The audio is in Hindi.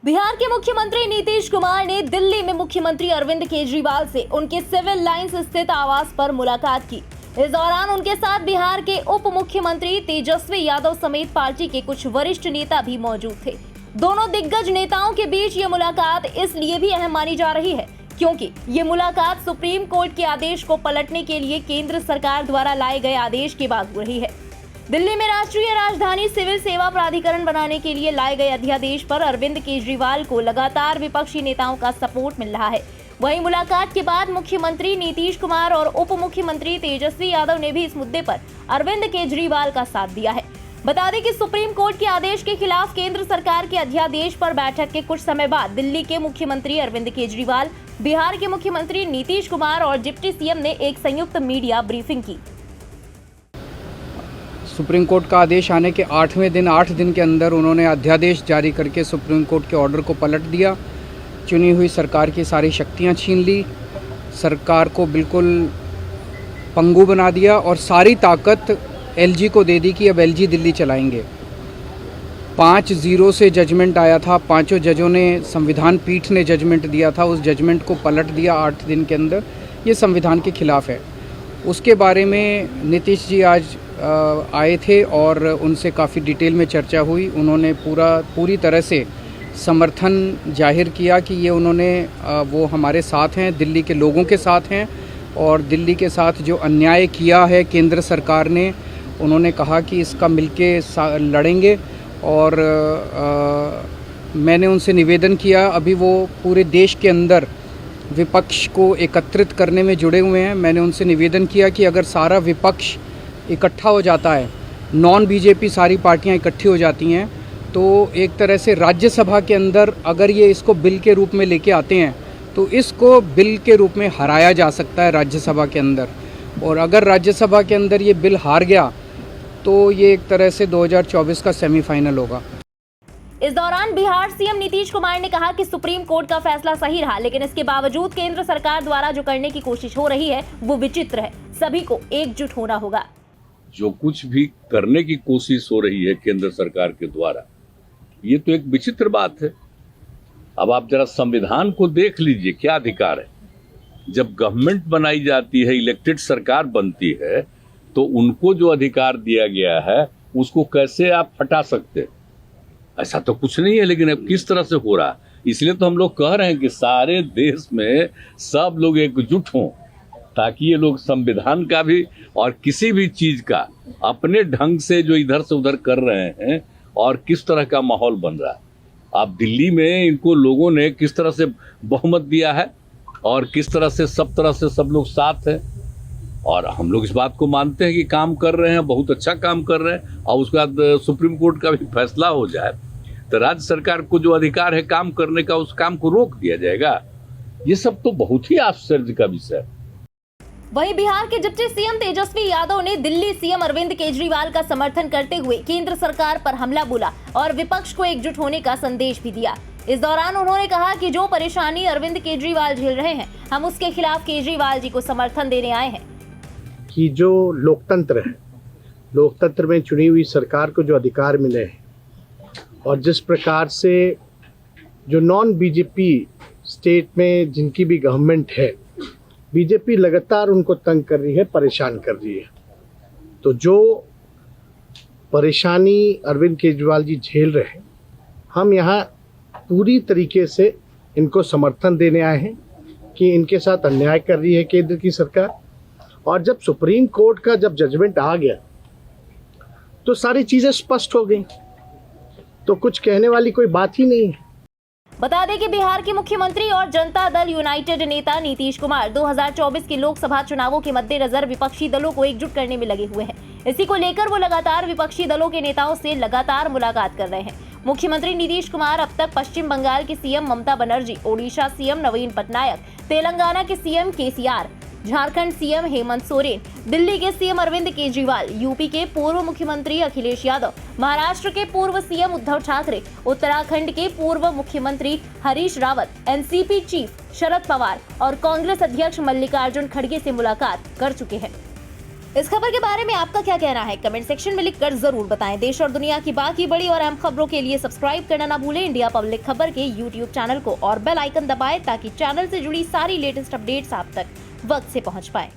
बिहार के मुख्यमंत्री नीतीश कुमार ने दिल्ली में मुख्यमंत्री अरविंद केजरीवाल से उनके सिविल लाइंस स्थित आवास पर मुलाकात की। इस दौरान उनके साथ बिहार के उप मुख्यमंत्री तेजस्वी यादव समेत पार्टी के कुछ वरिष्ठ नेता भी मौजूद थे। दोनों दिग्गज नेताओं के बीच ये मुलाकात इसलिए भी अहम मानी जा रही है क्योंकि ये मुलाकात सुप्रीम कोर्ट के आदेश को पलटने के लिए केंद्र सरकार द्वारा लाए गए आदेश के बाद हो रही है। दिल्ली में राष्ट्रीय राजधानी सिविल सेवा प्राधिकरण बनाने के लिए लाए गए अध्यादेश पर अरविंद केजरीवाल को लगातार विपक्षी नेताओं का सपोर्ट मिल रहा है। वहीं मुलाकात के बाद मुख्यमंत्री नीतीश कुमार और उप मुख्यमंत्री तेजस्वी यादव ने भी इस मुद्दे पर अरविंद केजरीवाल का साथ दिया है। बता दें कि सुप्रीम कोर्ट के आदेश के खिलाफ केंद्र सरकार के अध्यादेश पर बैठक के कुछ समय बाद दिल्ली के मुख्यमंत्री अरविंद केजरीवाल, बिहार के मुख्यमंत्री नीतीश कुमार और डिप्टी सीएम ने एक संयुक्त मीडिया ब्रीफिंग की। सुप्रीम कोर्ट का आदेश आने के 8 दिन के अंदर उन्होंने अध्यादेश जारी करके सुप्रीम कोर्ट के ऑर्डर को पलट दिया। चुनी हुई सरकार की सारी शक्तियां छीन ली, सरकार को बिल्कुल पंगु बना दिया और सारी ताकत एलजी को दे दी कि अब एलजी दिल्ली चलाएंगे। 5-0 से जजमेंट आया था, पांचों जजों ने, संविधान पीठ ने जजमेंट दिया था, उस जजमेंट को पलट दिया 8 दिन के अंदर। ये संविधान के खिलाफ है। उसके बारे में नीतीश जी आज आए थे और उनसे काफ़ी डिटेल में चर्चा हुई। उन्होंने पूरी तरह से समर्थन जाहिर किया कि ये वो हमारे साथ हैं, दिल्ली के लोगों के साथ हैं और दिल्ली के साथ जो अन्याय किया है केंद्र सरकार ने, उन्होंने कहा कि इसका मिलके लड़ेंगे। और मैंने उनसे निवेदन किया, अभी वो पूरे देश के अंदर विपक्ष को एकत्रित करने में जुड़े हुए हैं। मैंने उनसे निवेदन किया कि अगर सारा विपक्ष इकट्ठा हो जाता है, नॉन बीजेपी सारी पार्टियां इकट्ठी हो जाती हैं, तो एक तरह से राज्यसभा के अंदर अगर ये इसको बिल के रूप में लेके आते हैं तो इसको बिल के रूप में हराया जा सकता है राज्यसभा के अंदर। और अगर राज्यसभा के अंदर ये बिल हार गया तो ये एक तरह से 2024 का सेमीफाइनल होगा। इस दौरान बिहार सीएम नीतीश कुमार ने कहा कि सुप्रीम कोर्ट का फैसला सही रहा, लेकिन इसके बावजूद केंद्र सरकार द्वारा जो करने की कोशिश हो रही है वो विचित्र है। सभी को एकजुट होना होगा। जो कुछ भी करने की कोशिश हो रही है केंद्र सरकार के द्वारा, ये तो एक विचित्र बात है। अब आप जरा संविधान को देख लीजिए, क्या अधिकार है। जब गवर्नमेंट बनाई जाती है, इलेक्टेड सरकार बनती है, तो उनको जो अधिकार दिया गया है उसको कैसे आप हटा सकते हैं? ऐसा तो कुछ नहीं है। लेकिन अब किस तरह से हो रहा है, इसलिए तो हम लोग कह रहे हैं कि सारे देश में सब लोग एकजुट हों, ताकि ये लोग संविधान का भी और किसी भी चीज का अपने ढंग से जो इधर से उधर कर रहे हैं और किस तरह का माहौल बन रहा है। आप दिल्ली में इनको लोगों ने किस तरह से बहुमत दिया है और किस तरह से सब लोग साथ हैं, और हम लोग इस बात को मानते हैं कि काम कर रहे हैं, बहुत अच्छा काम कर रहे हैं। और उसके बाद सुप्रीम कोर्ट का भी फैसला हो जाए तो राज्य सरकार को जो अधिकार है काम करने का, उस काम को रोक दिया जाएगा। ये सब तो बहुत ही आश्चर्य का विषय है। वहीं बिहार के डिप्टी सीएम तेजस्वी यादव ने दिल्ली सीएम अरविंद केजरीवाल का समर्थन करते हुए केंद्र सरकार पर हमला बोला और विपक्ष को एकजुट होने का संदेश भी दिया। इस दौरान उन्होंने कहा कि जो परेशानी अरविंद केजरीवाल झेल रहे हैं, हम उसके खिलाफ केजरीवाल जी को समर्थन देने आए हैं। कि जो लोकतंत्र है, लोकतंत्र में चुनी हुई सरकार को जो अधिकार मिले हैं और जिस प्रकार से जो नॉन बीजेपी स्टेट में जिनकी भी गवर्नमेंट है, बीजेपी लगातार उनको तंग कर रही है, परेशान कर रही है। तो जो परेशानी अरविंद केजरीवाल जी झेल रहे हैं, हम यहाँ पूरी तरीके से इनको समर्थन देने आए हैं कि इनके साथ अन्याय कर रही है केंद्र की सरकार। और जब सुप्रीम कोर्ट का जब जजमेंट आ गया तो सारी चीजें स्पष्ट हो गई, तो कुछ कहने वाली कोई बात ही नहीं है। बता दें कि बिहार के मुख्यमंत्री और जनता दल यूनाइटेड नेता नीतीश कुमार 2024 के लोकसभा चुनावों के मद्देनजर विपक्षी दलों को एकजुट करने में लगे हुए हैं। इसी को लेकर वो लगातार विपक्षी दलों के नेताओं से लगातार मुलाकात कर रहे हैं। मुख्यमंत्री नीतीश कुमार अब तक पश्चिम बंगाल की सीएम ममता बनर्जी, ओडिशा सीएम नवीन पटनायक, तेलंगाना के CM KCR, Jharkhand CM Hemant Soren, Delhi के सीएम अरविंद केजरीवाल, यूपी के पूर्व मुख्यमंत्री अखिलेश यादव, महाराष्ट्र के पूर्व सीएम उद्धव ठाकरे, उत्तराखंड के पूर्व मुख्यमंत्री हरीश रावत, एनसीपी चीफ शरद पवार और कांग्रेस अध्यक्ष मल्लिकार्जुन खड़गे से मुलाकात कर चुके हैं। इस खबर के बारे में आपका क्या कहना है, कमेंट सेक्शन में लिखकर जरूर बताएं। देश और दुनिया की बाकी बड़ी और अहम खबरों के लिए सब्सक्राइब करना ना भूलें इंडिया पब्लिक खबर के यूट्यूब चैनल को और बेल आइकन दबाएं ताकि चैनल से जुड़ी सारी लेटेस्ट अपडेट्स आप तक वक्त से पहुंच पाए।